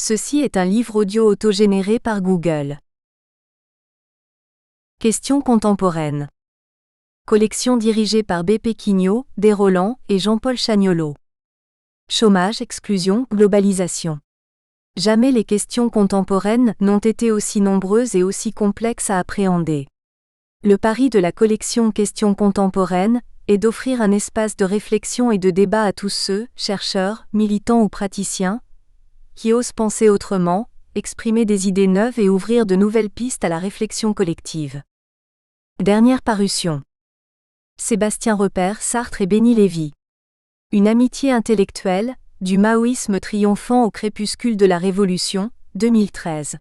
Ceci est un livre audio autogénéré par Google. Questions contemporaines. Collection dirigée par B. Quignot, Desroland et Jean-Paul Chagnolot. Chômage, exclusion, globalisation. Jamais les questions contemporaines n'ont été aussi nombreuses et aussi complexes à appréhender. Le pari de la collection Questions contemporaines est d'offrir un espace de réflexion et de débat à tous ceux, chercheurs, militants ou praticiens, qui osent penser autrement, exprimer des idées neuves et ouvrir de nouvelles pistes à la réflexion collective. Dernière parution. Sébastien Repaire, Sartre et Béni Lévy. Une amitié intellectuelle, du maoïsme triomphant au crépuscule de la Révolution, 2013.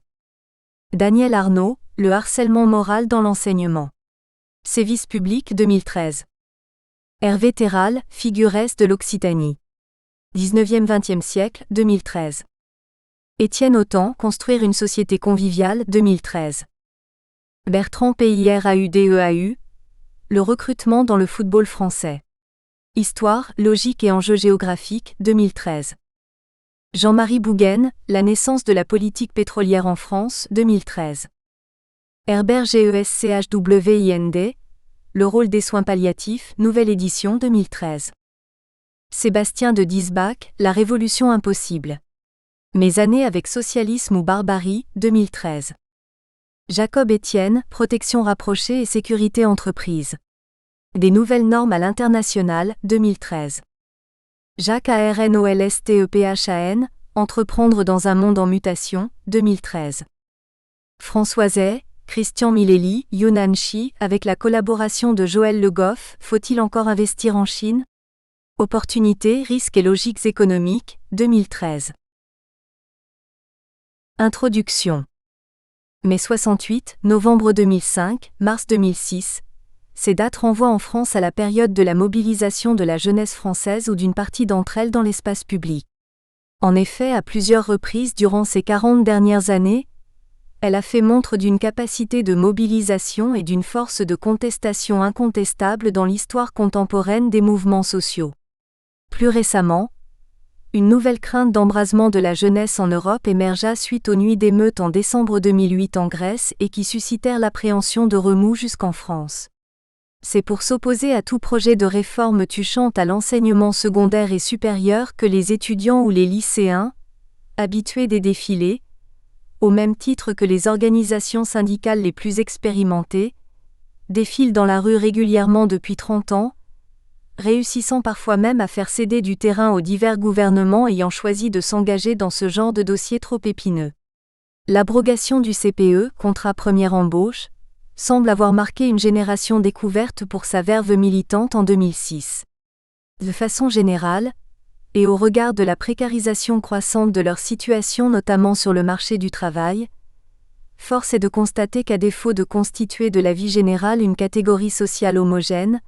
Daniel Arnaud, Le harcèlement moral dans l'enseignement. Sévices publics 2013. Hervé Terral, Figures de l'Occitanie. 19e-20e siècle, 2013. Étienne Autant, Construire une société conviviale, 2013. Bertrand Piraudeau, Le recrutement dans le football français. Histoire, logique et enjeux géographiques, 2013. Jean-Marie Bougaine, La naissance de la politique pétrolière en France, 2013. Herbert Geschwind, Le rôle des soins palliatifs, nouvelle édition 2013. Sébastien de Diesbach, La révolution impossible. Mes années avec socialisme ou barbarie, 2013. Jacob Etienne, Protection rapprochée et sécurité entreprise. Des nouvelles normes à l'international, 2013. Jacques Arnolstephan, Entreprendre dans un monde en mutation, 2013. François Hay, Christian Milelli, Yunnan-Shi, avec la collaboration de Joël Le Goff, Faut-il encore investir en Chine? Opportunités, risques et logiques économiques, 2013. Introduction. Mai 68, novembre 2005, mars 2006. Ces dates renvoient en France à la période de la mobilisation de la jeunesse française ou d'une partie d'entre elles dans l'espace public. En effet, à plusieurs reprises durant ces 40 dernières années, elle a fait montre d'une capacité de mobilisation et d'une force de contestation incontestable dans l'histoire contemporaine des mouvements sociaux. Plus récemment, une nouvelle crainte d'embrasement de la jeunesse en Europe émergea suite aux nuits d'émeutes en décembre 2008 en Grèce et qui suscitèrent l'appréhension de remous jusqu'en France. C'est pour s'opposer à tout projet de réforme touchant à l'enseignement secondaire et supérieur que les étudiants ou les lycéens, habitués des défilés, au même titre que les organisations syndicales les plus expérimentées, défilent dans la rue régulièrement depuis 30 ans, réussissant parfois même à faire céder du terrain aux divers gouvernements ayant choisi de s'engager dans ce genre de dossier trop épineux. L'abrogation du CPE, contrat première embauche, semble avoir marqué une génération découverte pour sa verve militante en 2006. De façon générale, et au regard de la précarisation croissante de leur situation notamment sur le marché du travail, force est de constater qu'à défaut de constituer de la vie générale une catégorie sociale homogène,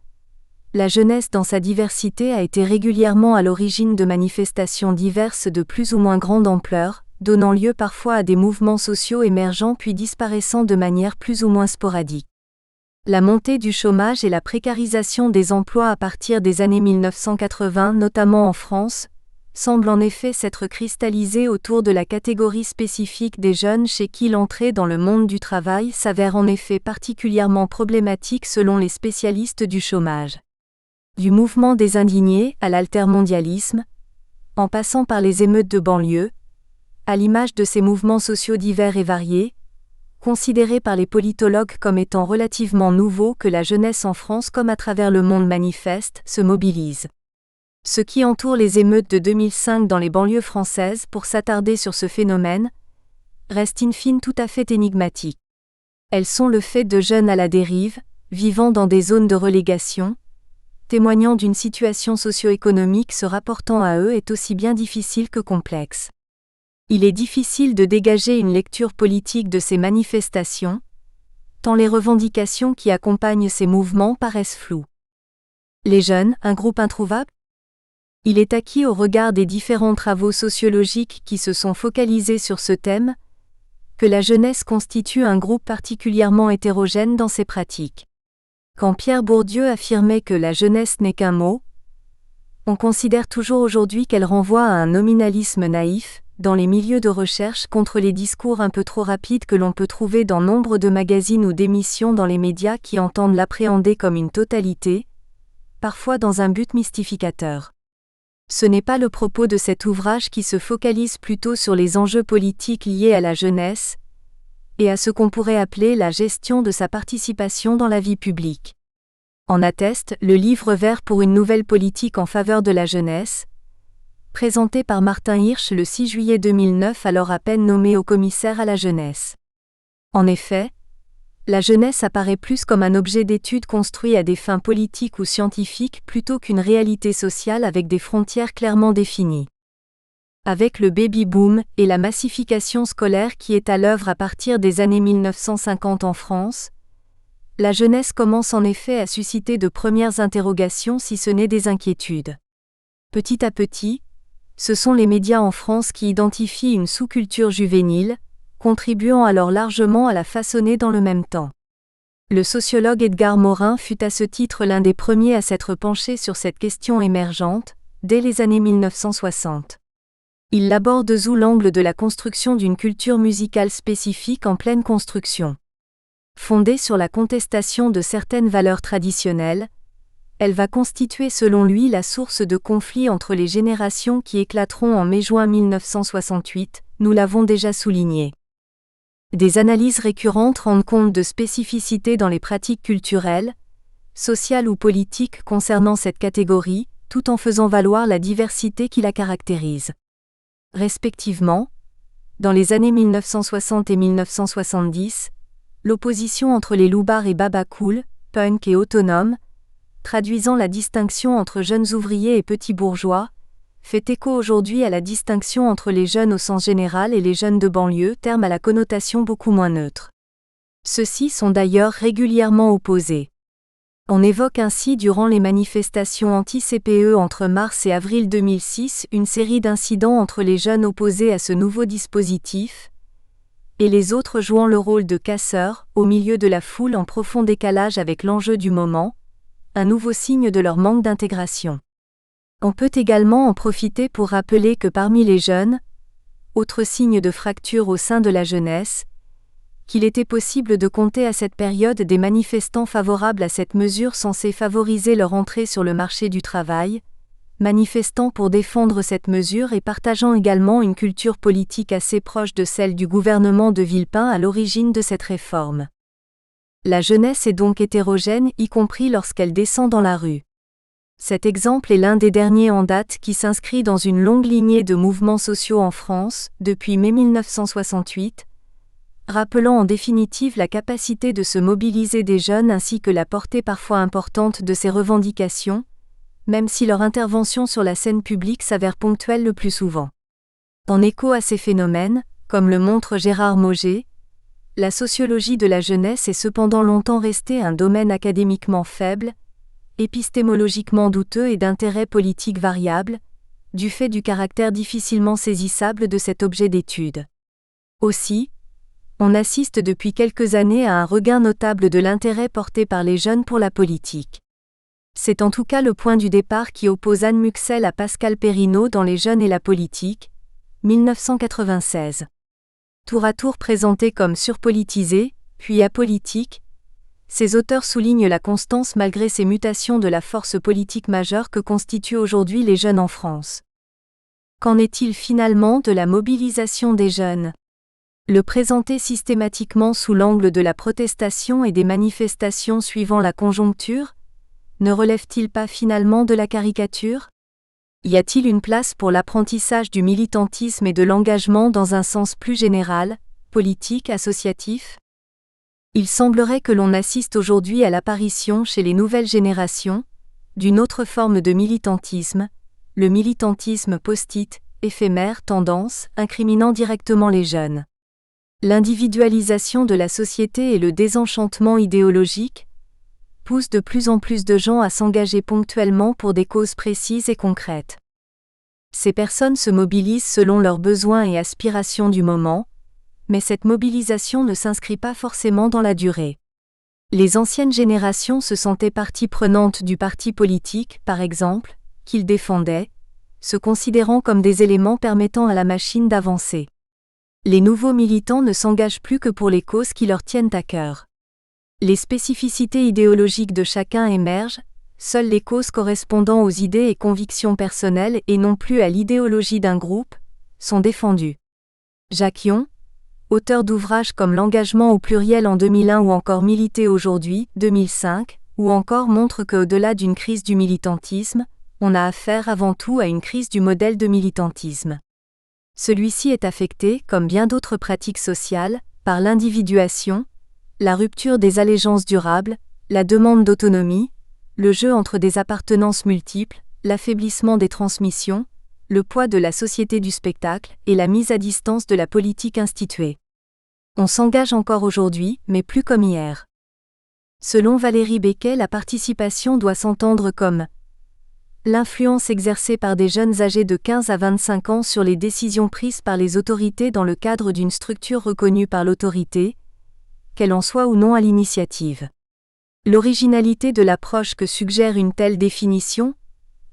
la jeunesse dans sa diversité a été régulièrement à l'origine de manifestations diverses de plus ou moins grande ampleur, donnant lieu parfois à des mouvements sociaux émergents puis disparaissant de manière plus ou moins sporadique. La montée du chômage et la précarisation des emplois à partir des années 1980, notamment en France, semblent en effet s'être cristallisées autour de la catégorie spécifique des jeunes chez qui l'entrée dans le monde du travail s'avère en effet particulièrement problématique selon les spécialistes du chômage. Du mouvement des indignés à l'altermondialisme, en passant par les émeutes de banlieue, à l'image de ces mouvements sociaux divers et variés, considérés par les politologues comme étant relativement nouveaux que la jeunesse en France comme à travers le monde manifeste, se mobilise. Ce qui entoure les émeutes de 2005 dans les banlieues françaises pour s'attarder sur ce phénomène, reste in fine tout à fait énigmatique. Elles sont le fait de jeunes à la dérive, vivant dans des zones de relégation, témoignant d'une situation socio-économique se rapportant à eux est aussi bien difficile que complexe. Il est difficile de dégager une lecture politique de ces manifestations, tant les revendications qui accompagnent ces mouvements paraissent floues. Les jeunes, un groupe introuvable? Il est acquis au regard des différents travaux sociologiques qui se sont focalisés sur ce thème, que la jeunesse constitue un groupe particulièrement hétérogène dans ses pratiques. Quand Pierre Bourdieu affirmait que la jeunesse n'est qu'un mot, on considère toujours aujourd'hui qu'elle renvoie à un nominalisme naïf, dans les milieux de recherche contre les discours un peu trop rapides que l'on peut trouver dans nombre de magazines ou d'émissions dans les médias qui entendent l'appréhender comme une totalité, parfois dans un but mystificateur. Ce n'est pas le propos de cet ouvrage qui se focalise plutôt sur les enjeux politiques liés à la jeunesse et à ce qu'on pourrait appeler la gestion de sa participation dans la vie publique. En atteste le livre vert pour une nouvelle politique en faveur de la jeunesse, présenté par Martin Hirsch le 6 juillet 2009, alors à peine nommé haut commissaire à la jeunesse. En effet, la jeunesse apparaît plus comme un objet d'étude construit à des fins politiques ou scientifiques plutôt qu'une réalité sociale avec des frontières clairement définies. Avec le baby-boom et la massification scolaire qui est à l'œuvre à partir des années 1950 en France, la jeunesse commence en effet à susciter de premières interrogations si ce n'est des inquiétudes. Petit à petit, ce sont les médias en France qui identifient une sous-culture juvénile, contribuant alors largement à la façonner dans le même temps. Le sociologue Edgar Morin fut à ce titre l'un des premiers à s'être penché sur cette question émergente, dès les années 1960. Il l'aborde sous l'angle de la construction d'une culture musicale spécifique en pleine construction. Fondée sur la contestation de certaines valeurs traditionnelles, elle va constituer selon lui la source de conflits entre les générations qui éclateront en mai-juin 1968, nous l'avons déjà souligné. Des analyses récurrentes rendent compte de spécificités dans les pratiques culturelles, sociales ou politiques concernant cette catégorie, tout en faisant valoir la diversité qui la caractérise. Respectivement, dans les années 1960 et 1970, l'opposition entre les loupards et babacool, punk et autonomes, traduisant la distinction entre jeunes ouvriers et petits bourgeois, fait écho aujourd'hui à la distinction entre les jeunes au sens général et les jeunes de banlieue, terme à la connotation beaucoup moins neutre. Ceux-ci sont d'ailleurs régulièrement opposés. On évoque ainsi durant les manifestations anti-CPE entre mars et avril 2006 une série d'incidents entre les jeunes opposés à ce nouveau dispositif, et les autres jouant le rôle de casseurs, au milieu de la foule en profond décalage avec l'enjeu du moment, un nouveau signe de leur manque d'intégration. On peut également en profiter pour rappeler que parmi les jeunes, autre signe de fracture au sein de la jeunesse, qu'il était possible de compter à cette période des manifestants favorables à cette mesure censée favoriser leur entrée sur le marché du travail, manifestant pour défendre cette mesure et partageant également une culture politique assez proche de celle du gouvernement de Villepin à l'origine de cette réforme. La jeunesse est donc hétérogène, y compris lorsqu'elle descend dans la rue. Cet exemple est l'un des derniers en date qui s'inscrit dans une longue lignée de mouvements sociaux en France, depuis mai 1968, rappelant en définitive la capacité de se mobiliser des jeunes ainsi que la portée parfois importante de ces revendications, même si leur intervention sur la scène publique s'avère ponctuelle le plus souvent. En écho à ces phénomènes, comme le montre Gérard Mauger, la sociologie de la jeunesse est cependant longtemps restée un domaine académiquement faible, épistémologiquement douteux et d'intérêt politique variable, du fait du caractère difficilement saisissable de cet objet d'étude. Aussi, on assiste depuis quelques années à un regain notable de l'intérêt porté par les jeunes pour la politique. C'est en tout cas le point du départ qui oppose Anne Muxel à Pascal Perrineau dans Les jeunes et la politique, 1996. Tour à tour présentés comme surpolitisés, puis apolitiques, ces auteurs soulignent la constance malgré ces mutations de la force politique majeure que constituent aujourd'hui les jeunes en France. Qu'en est-il finalement de la mobilisation des jeunes ? Le présenter systématiquement sous l'angle de la protestation et des manifestations suivant la conjoncture, ne relève-t-il pas finalement de la caricature ? Y a-t-il une place pour l'apprentissage du militantisme et de l'engagement dans un sens plus général, politique, associatif ? Il semblerait que l'on assiste aujourd'hui à l'apparition chez les nouvelles générations d'une autre forme de militantisme, le militantisme post-it, éphémère, tendance, incriminant directement les jeunes. L'individualisation de la société et le désenchantement idéologique poussent de plus en plus de gens à s'engager ponctuellement pour des causes précises et concrètes. Ces personnes se mobilisent selon leurs besoins et aspirations du moment, mais cette mobilisation ne s'inscrit pas forcément dans la durée. Les anciennes générations se sentaient partie prenante du parti politique, par exemple, qu'ils défendaient, se considérant comme des éléments permettant à la machine d'avancer. Les nouveaux militants ne s'engagent plus que pour les causes qui leur tiennent à cœur. Les spécificités idéologiques de chacun émergent, seules les causes correspondant aux idées et convictions personnelles et non plus à l'idéologie d'un groupe, sont défendues. Jacques Yon, auteur d'ouvrages comme L'engagement au pluriel en 2001 ou encore Militer aujourd'hui, 2005, ou encore montre qu'au-delà d'une crise du militantisme, on a affaire avant tout à une crise du modèle de militantisme. Celui-ci est affecté, comme bien d'autres pratiques sociales, par l'individuation, la rupture des allégeances durables, la demande d'autonomie, le jeu entre des appartenances multiples, l'affaiblissement des transmissions, le poids de la société du spectacle et la mise à distance de la politique instituée. On s'engage encore aujourd'hui, mais plus comme hier. Selon Valérie Becquet, la participation doit s'entendre comme l'influence exercée par des jeunes âgés de 15 à 25 ans sur les décisions prises par les autorités dans le cadre d'une structure reconnue par l'autorité, qu'elle en soit ou non à l'initiative. L'originalité de l'approche que suggère une telle définition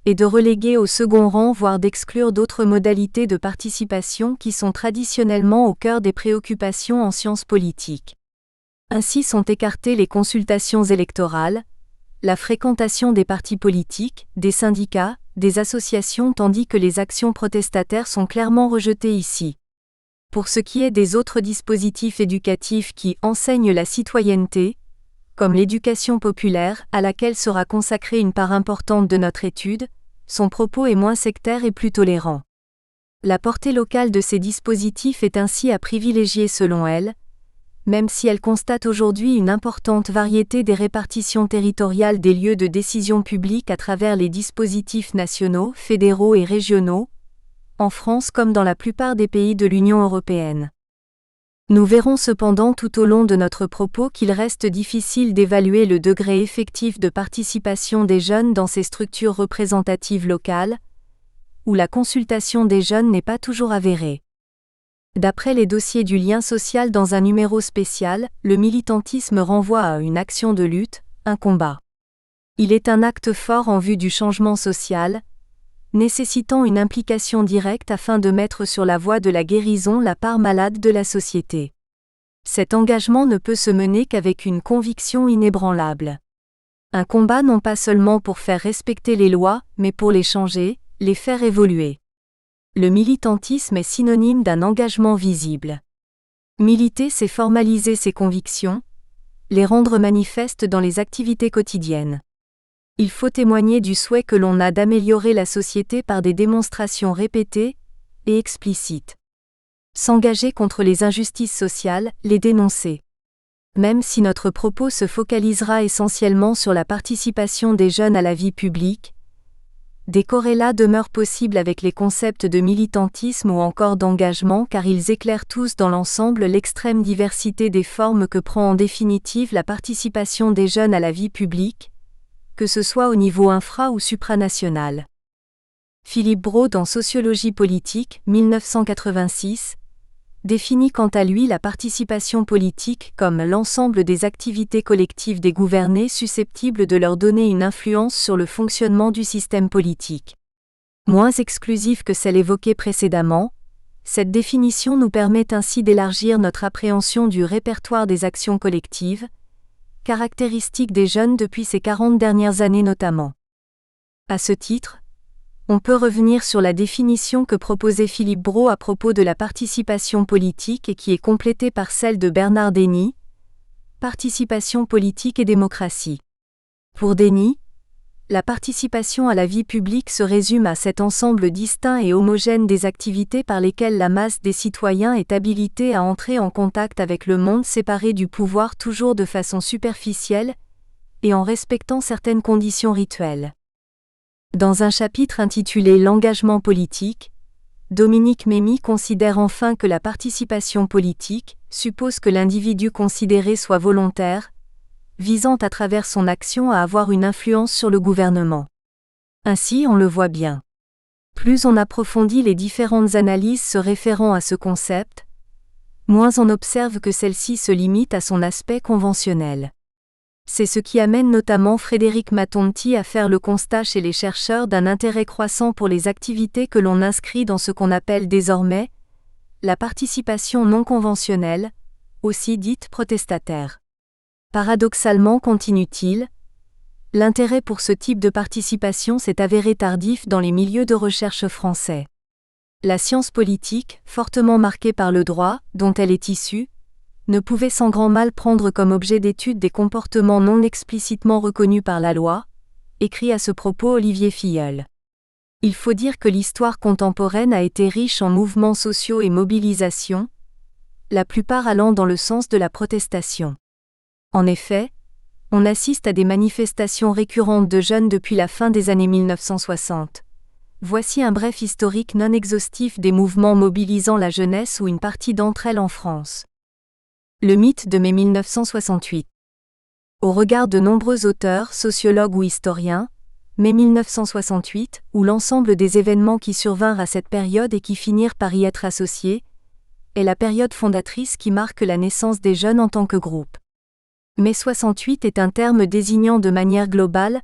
est de reléguer au second rang voire d'exclure d'autres modalités de participation qui sont traditionnellement au cœur des préoccupations en sciences politiques. Ainsi sont écartées les consultations électorales, la fréquentation des partis politiques, des syndicats, des associations tandis que les actions protestataires sont clairement rejetées ici. Pour ce qui est des autres dispositifs éducatifs qui enseignent la citoyenneté, comme l'éducation populaire, à laquelle sera consacrée une part importante de notre étude, son propos est moins sectaire et plus tolérant. La portée locale de ces dispositifs est ainsi à privilégier selon elle, même si elle constate aujourd'hui une importante variété des répartitions territoriales des lieux de décision publique à travers les dispositifs nationaux, fédéraux et régionaux, en France comme dans la plupart des pays de l'Union européenne. Nous verrons cependant tout au long de notre propos qu'il reste difficile d'évaluer le degré effectif de participation des jeunes dans ces structures représentatives locales, où la consultation des jeunes n'est pas toujours avérée. D'après les dossiers du lien social dans un numéro spécial, le militantisme renvoie à une action de lutte, un combat. Il est un acte fort en vue du changement social, nécessitant une implication directe afin de mettre sur la voie de la guérison la part malade de la société. Cet engagement ne peut se mener qu'avec une conviction inébranlable. Un combat non pas seulement pour faire respecter les lois, mais pour les changer, les faire évoluer. Le militantisme est synonyme d'un engagement visible. Militer, c'est formaliser ses convictions, les rendre manifestes dans les activités quotidiennes. Il faut témoigner du souhait que l'on a d'améliorer la société par des démonstrations répétées et explicites. S'engager contre les injustices sociales, les dénoncer. Même si notre propos se focalisera essentiellement sur la participation des jeunes à la vie publique, des corrélats demeurent possibles avec les concepts de militantisme ou encore d'engagement car ils éclairent tous dans l'ensemble l'extrême diversité des formes que prend en définitive la participation des jeunes à la vie publique, que ce soit au niveau infra- ou supranational. Philippe Brault dans Sociologie politique, 1986, définit quant à lui la participation politique comme l'ensemble des activités collectives des gouvernés susceptibles de leur donner une influence sur le fonctionnement du système politique. Moins exclusive que celle évoquée précédemment, cette définition nous permet ainsi d'élargir notre appréhension du répertoire des actions collectives, caractéristique des jeunes depuis ces 40 dernières années notamment. À ce titre, on peut revenir sur la définition que proposait Philippe Brault à propos de la participation politique et qui est complétée par celle de Bernard Denis, participation politique et démocratie. Pour Denis, la participation à la vie publique se résume à cet ensemble distinct et homogène des activités par lesquelles la masse des citoyens est habilitée à entrer en contact avec le monde séparé du pouvoir toujours de façon superficielle et en respectant certaines conditions rituelles. Dans un chapitre intitulé « L'engagement politique », Dominique Mémy considère enfin que la participation politique suppose que l'individu considéré soit volontaire, visant à travers son action à avoir une influence sur le gouvernement. Ainsi, on le voit bien. Plus on approfondit les différentes analyses se référant à ce concept, moins on observe que celle-ci se limite à son aspect conventionnel. C'est ce qui amène notamment Frédéric Matonti à faire le constat chez les chercheurs d'un intérêt croissant pour les activités que l'on inscrit dans ce qu'on appelle désormais la participation non conventionnelle, aussi dite protestataire. Paradoxalement, continue-t-il, l'intérêt pour ce type de participation s'est avéré tardif dans les milieux de recherche français. La science politique, fortement marquée par le droit, dont elle est issue, ne pouvait sans grand mal prendre comme objet d'étude des comportements non explicitement reconnus par la loi, écrit à ce propos Olivier Filleul. Il faut dire que l'histoire contemporaine a été riche en mouvements sociaux et mobilisations, la plupart allant dans le sens de la protestation. En effet, on assiste à des manifestations récurrentes de jeunes depuis la fin des années 1960. Voici un bref historique non exhaustif des mouvements mobilisant la jeunesse ou une partie d'entre elles en France. Le mythe de mai 1968. Au regard de nombreux auteurs, sociologues ou historiens, mai 1968, ou l'ensemble des événements qui survinrent à cette période et qui finirent par y être associés, est la période fondatrice qui marque la naissance des jeunes en tant que groupe. Mai 68 est un terme désignant de manière globale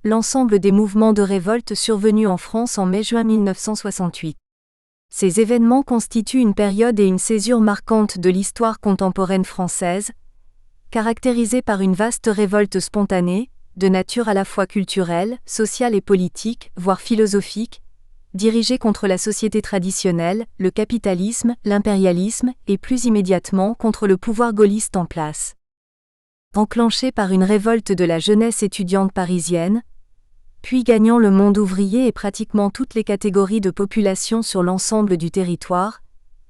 l'ensemble des mouvements de révolte survenus en France en mai-juin 1968. Ces événements constituent une période et une césure marquante de l'histoire contemporaine française, caractérisée par une vaste révolte spontanée, de nature à la fois culturelle, sociale et politique, voire philosophique, dirigée contre la société traditionnelle, le capitalisme, l'impérialisme et plus immédiatement contre le pouvoir gaulliste en place. Enclenchée par une révolte de la jeunesse étudiante parisienne, puis gagnant le monde ouvrier et pratiquement toutes les catégories de population sur l'ensemble du territoire,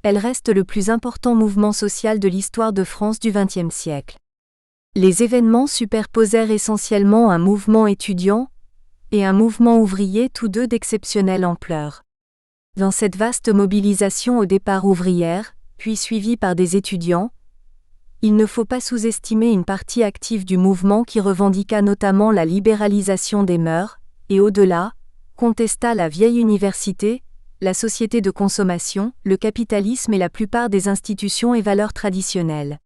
elle reste le plus important mouvement social de l'histoire de France du XXe siècle. Les événements superposèrent essentiellement un mouvement étudiant et un mouvement ouvrier, tous deux d'exceptionnelle ampleur. Dans cette vaste mobilisation au départ ouvrière, puis suivie par des étudiants, il ne faut pas sous-estimer une partie active du mouvement qui revendiqua notamment la libéralisation des mœurs, et au-delà, contesta la vieille université, la société de consommation, le capitalisme et la plupart des institutions et valeurs traditionnelles.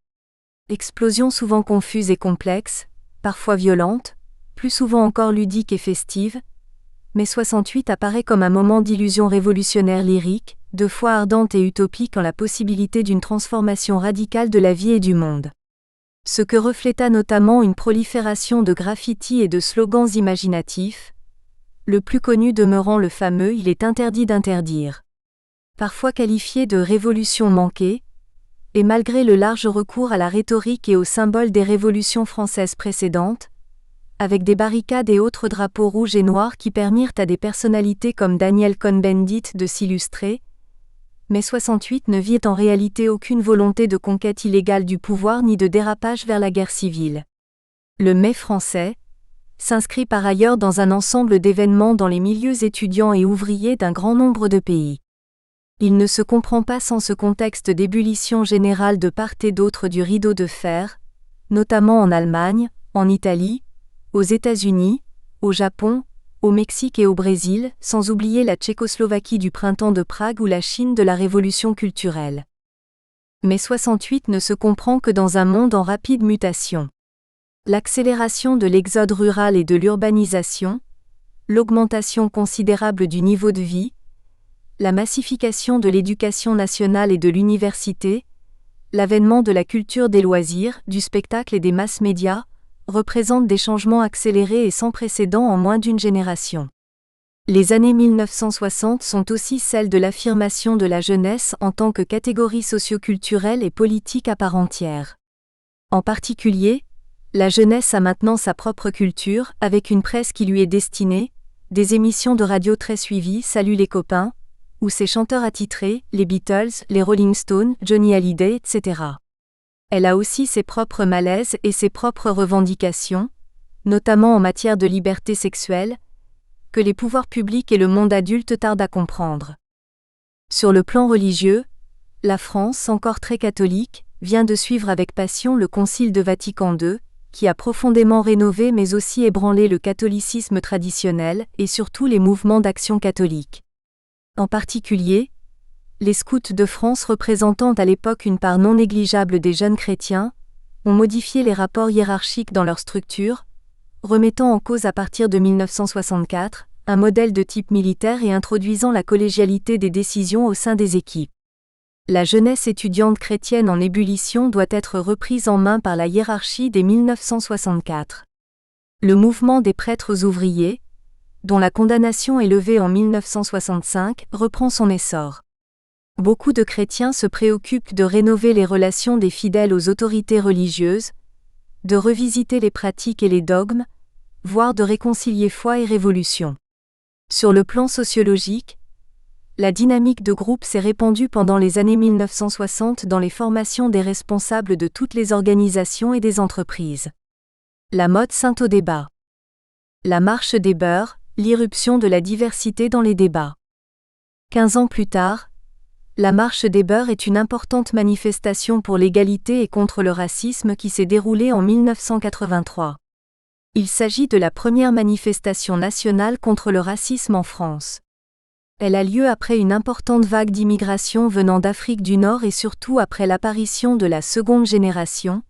Explosion souvent confuse et complexe, parfois violente, plus souvent encore ludique et festive, mai 68 apparaît comme un moment d'illusion révolutionnaire lyrique, de foi ardente et utopique en la possibilité d'une transformation radicale de la vie et du monde. Ce que refléta notamment une prolifération de graffitis et de slogans imaginatifs, le plus connu demeurant le fameux « Il est interdit d'interdire ». Parfois qualifié de « révolution manquée », et malgré le large recours à la rhétorique et aux symboles des révolutions françaises précédentes, avec des barricades et autres drapeaux rouges et noirs qui permirent à des personnalités comme Daniel Cohn-Bendit de s'illustrer, mai 68 ne vit en réalité aucune volonté de conquête illégale du pouvoir ni de dérapage vers la guerre civile. Le mai français s'inscrit par ailleurs dans un ensemble d'événements dans les milieux étudiants et ouvriers d'un grand nombre de pays. Il ne se comprend pas sans ce contexte d'ébullition générale de part et d'autre du rideau de fer, notamment en Allemagne, en Italie, aux États-Unis, au Japon, au Mexique et au Brésil, sans oublier la Tchécoslovaquie du printemps de Prague ou la Chine de la révolution culturelle. Mai 68 ne se comprend que dans un monde en rapide mutation. L'accélération de l'exode rural et de l'urbanisation, l'augmentation considérable du niveau de vie, la massification de l'éducation nationale et de l'université, l'avènement de la culture des loisirs, du spectacle et des masses médias, représentent des changements accélérés et sans précédent en moins d'une génération. Les années 1960 sont aussi celles de l'affirmation de la jeunesse en tant que catégorie socio-culturelle et politique à part entière. En particulier, la jeunesse a maintenant sa propre culture, avec une presse qui lui est destinée, des émissions de radio très suivies, Salut les copains, ou ses chanteurs attitrés, les Beatles, les Rolling Stones, Johnny Hallyday, etc. Elle a aussi ses propres malaises et ses propres revendications, notamment en matière de liberté sexuelle, que les pouvoirs publics et le monde adulte tardent à comprendre. Sur le plan religieux, la France, encore très catholique, vient de suivre avec passion le Concile de Vatican II, qui a profondément rénové mais aussi ébranlé le catholicisme traditionnel et surtout les mouvements d'action catholique. En particulier, les scouts de France représentant à l'époque une part non négligeable des jeunes chrétiens, ont modifié les rapports hiérarchiques dans leur structure, remettant en cause à partir de 1964 un modèle de type militaire et introduisant la collégialité des décisions au sein des équipes. La jeunesse étudiante chrétienne en ébullition doit être reprise en main par la hiérarchie dès 1964. Le mouvement des prêtres ouvriers, dont la condamnation est levée en 1965, reprend son essor. Beaucoup de chrétiens se préoccupent de rénover les relations des fidèles aux autorités religieuses, de revisiter les pratiques et les dogmes, voire de réconcilier foi et révolution. Sur le plan sociologique, la dynamique de groupe s'est répandue pendant les années 1960 dans les formations des responsables de toutes les organisations et des entreprises. La mode s'int au débat. La marche des beurs, l'irruption de la diversité dans les débats. 15 ans plus tard, la marche des beurs est une importante manifestation pour l'égalité et contre le racisme qui s'est déroulée en 1983. Il s'agit de la première manifestation nationale contre le racisme en France. Elle a lieu après une importante vague d'immigration venant d'Afrique du Nord et surtout après l'apparition de la seconde génération,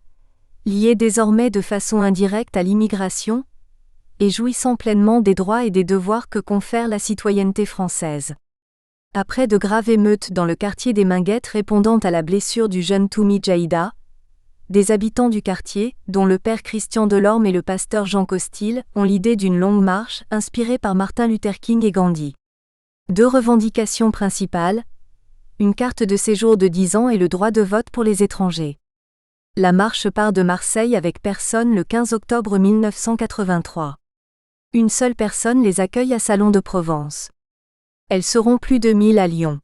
liée désormais de façon indirecte à l'immigration, et jouissant pleinement des droits et des devoirs que confère la citoyenneté française. Après de graves émeutes dans le quartier des Minguettes répondant à la blessure du jeune Toumi Jaïda, des habitants du quartier, dont le père Christian Delorme et le pasteur Jean Costil, ont l'idée d'une longue marche inspirée par Martin Luther King et Gandhi. 2 revendications principales, une carte de séjour de 10 ans et le droit de vote pour les étrangers. La marche part de Marseille avec personnes le 15 octobre 1983. Une seule personne les accueille à Salon de Provence. Elles seront plus de 1000 à Lyon.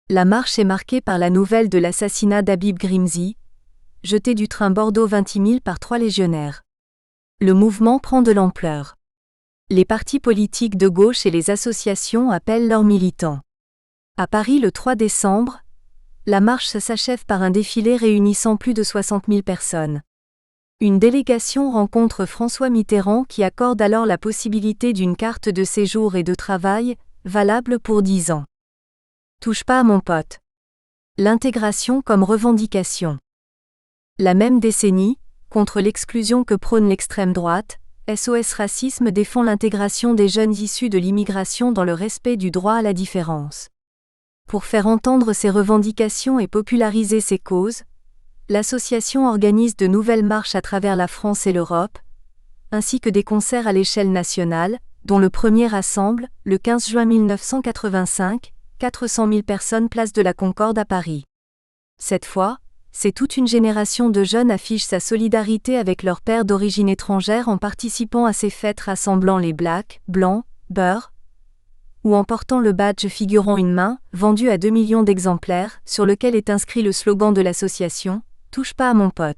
La marche est marquée par la nouvelle de l'assassinat d'Habib Grimzi, jeté du train Bordeaux-Vintimille par 3 légionnaires. Le mouvement prend de l'ampleur. Les partis politiques de gauche et les associations appellent leurs militants. À Paris le 3 décembre, la marche s'achève par un défilé réunissant plus de 60 000 personnes. Une délégation rencontre François Mitterrand qui accorde alors la possibilité d'une carte de séjour et de travail, valable pour 10 ans. Touche pas à mon pote. L'intégration comme revendication. La même décennie, contre l'exclusion que prône l'extrême droite, SOS Racisme défend l'intégration des jeunes issus de l'immigration dans le respect du droit à la différence. Pour faire entendre ses revendications et populariser ses causes, l'association organise de nouvelles marches à travers la France et l'Europe, ainsi que des concerts à l'échelle nationale, dont le premier rassemble, le 15 juin 1985, 400 000 personnes place de la Concorde à Paris. Cette fois, c'est toute une génération de jeunes affiche sa solidarité avec leurs pères d'origine étrangère en participant à ces fêtes rassemblant les blacks, blancs, beurs, ou en portant le badge figurant une main, vendu à 2 millions d'exemplaires, sur lequel est inscrit le slogan de l'association « Touche pas à mon pote ».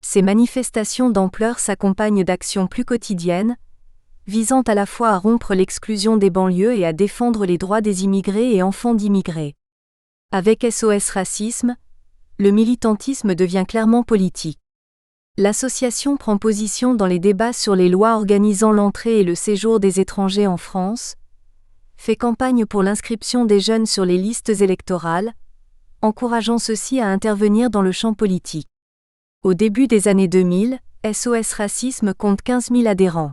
Ces manifestations d'ampleur s'accompagnent d'actions plus quotidiennes, visant à la fois à rompre l'exclusion des banlieues et à défendre les droits des immigrés et enfants d'immigrés. Avec SOS Racisme, le militantisme devient clairement politique. L'association prend position dans les débats sur les lois organisant l'entrée et le séjour des étrangers en France, fait campagne pour l'inscription des jeunes sur les listes électorales, encourageant ceux-ci à intervenir dans le champ politique. Au début des années 2000, SOS Racisme compte 15 000 adhérents.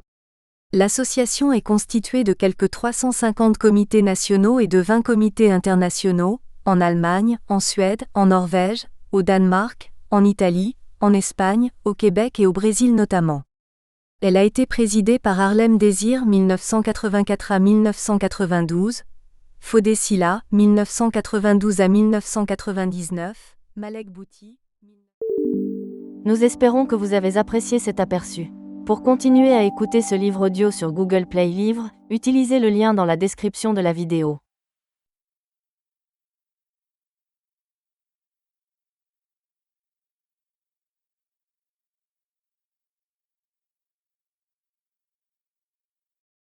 L'association est constituée de quelques 350 comités nationaux et de 20 comités internationaux, en Allemagne, en Suède, en Norvège, au Danemark, en Italie, en Espagne, au Québec et au Brésil notamment. Elle a été présidée par Harlem Désir 1984 à 1992, Fodé Silla 1992 à 1999, Malek Bouti. Nous espérons que vous avez apprécié cet aperçu. Pour continuer à écouter ce livre audio sur Google Play Livres, utilisez le lien dans la description de la vidéo.